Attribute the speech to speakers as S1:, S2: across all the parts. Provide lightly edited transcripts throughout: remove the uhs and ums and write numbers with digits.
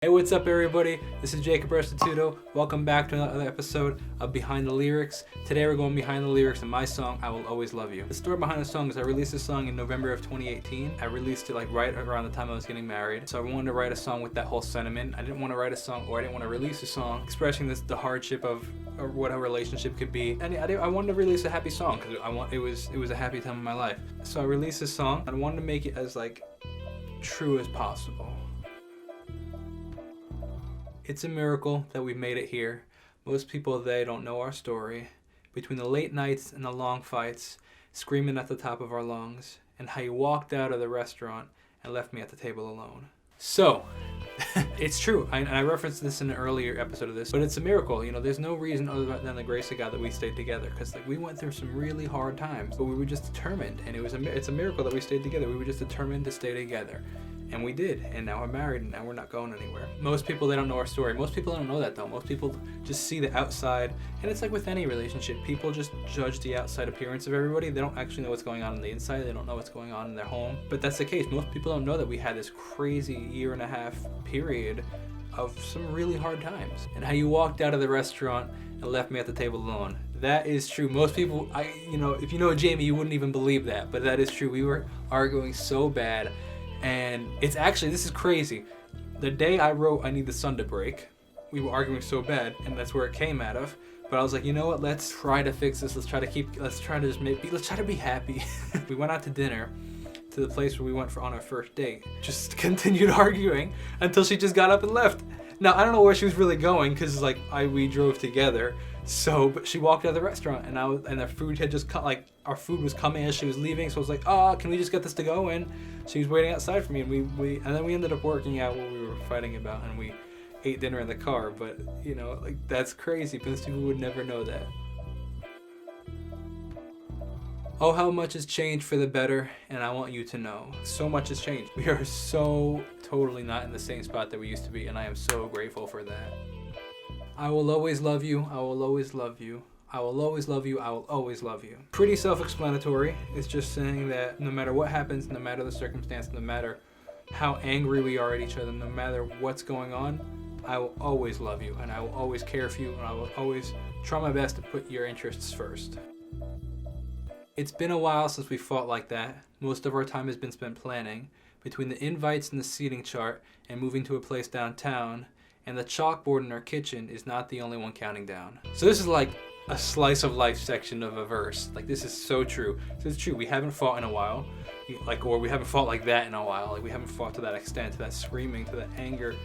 S1: Hey, what's up everybody? This is Jacob Restituto. Welcome back to another episode of Behind the Lyrics. Today we're going behind the lyrics in my song, I Will Always Love You. The story behind the song is I released this song in November of 2018. I released it right around the time I was getting married. So I wanted to write a song with that whole sentiment. I didn't want to write a song, or I didn't want to release a song expressing the hardship of what a relationship could be. And I wanted to release a happy song because it was a happy time in my life. So I released this song. I wanted to make it as true as possible. It's a miracle that we made it here. Most people today don't know our story. Between the late nights and the long fights, screaming at the top of our lungs, and how you walked out of the restaurant and left me at the table alone. So, it's true. I referenced this in an earlier episode of this, but it's a miracle. You know, there's no reason other than the grace of God that we stayed together, because we went through some really hard times, but we were just determined, and it's a miracle that we stayed together. We were just determined to stay together. And we did, and now we're married, and now we're not going anywhere. Most people, they don't know our story. Most people don't know that, though. Most people just see the outside, and it's like with any relationship. People just judge the outside appearance of everybody. They don't actually know what's going on the inside. They don't know what's going on in their home. But that's the case. Most people don't know that we had this crazy 1.5-year period of some really hard times. And how you walked out of the restaurant and left me at the table alone. That is true. Most people, if you know Jamie, you wouldn't even believe that. But that is true. We were arguing so bad. And it's actually, this is crazy. The day I wrote I Need the Sun to Break, we were arguing so bad, and that's where it came out of. But I was like, you know what, let's try to fix this. Let's try to be happy. We went out to dinner to the place where we went on our first date. Just continued arguing until she just got up and left. Now, I don't know where she was really going, because we drove together. But she walked out of the restaurant, and the food had just come, our food was coming as she was leaving. So I was like, can we just get this to go? And she was waiting outside for me, and then we ended up working out what we were fighting about, and we ate dinner in the car. But that's crazy, because people would never know that. Oh, how much has changed for the better, and I want you to know. So much has changed. We are so totally not in the same spot that we used to be, and I am so grateful for that. I will always love you, I will always love you. I will always love you, I will always love you. Pretty self-explanatory. It's just saying that no matter what happens, no matter the circumstance, no matter how angry we are at each other, no matter what's going on, I will always love you, and I will always care for you, and I will always try my best to put your interests first. It's been a while since we fought like that. Most of our time has been spent planning. Between the invites and the seating chart and moving to a place downtown, and the chalkboard in our kitchen is not the only one counting down. So this is like a slice of life section of a verse. This is so true. This is true. We haven't fought in a while. Or we haven't fought like that in a while. We haven't fought to that extent, to that screaming, to that anger.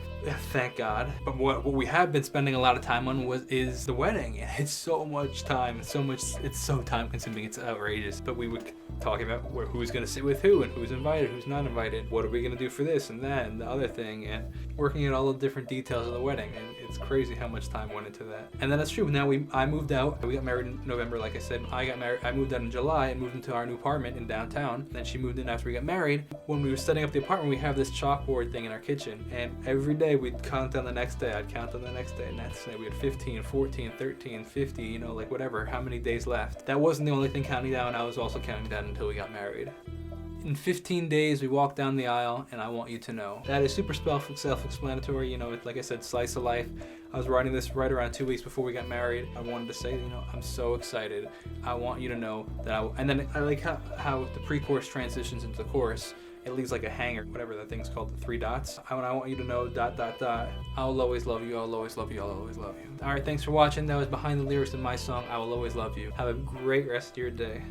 S1: Thank God. But what we have been spending a lot of time on is the wedding. And it's so much time. It's so time consuming. It's outrageous. But we would talk about who's going to sit with who, and who's invited, who's not invited. What are we going to do for this and that and the other thing, and working at all the different details of the wedding. And it's crazy how much time went into that. And then that's true. Now I moved out. We got married in November, like I said. I moved out in July and moved into our new apartment in downtown. Then she moved in after we got married. When we were setting up the apartment, we have this chalkboard thing in our kitchen, and every day we'd count down the next day. I'd count down the next day, and that's we had 15, 14, 13, 50, whatever, how many days left. That wasn't the only thing counting down. I was also counting down until we got married. In 15 days, we walked down the aisle, and I want you to know. That is super self-explanatory. Like I said, slice of life. I was writing this right around 2 weeks before we got married. I wanted to say, I'm so excited. I want you to know that and then I like how the pre-chorus transitions into the chorus. It leaves like a hanger, whatever that thing's called, the 3 dots. I want you to know, ... I'll always love you, I'll always love you, I'll always love you. All right, thanks for watching. That was behind the lyrics of my song, I Will Always Love You. Have a great rest of your day.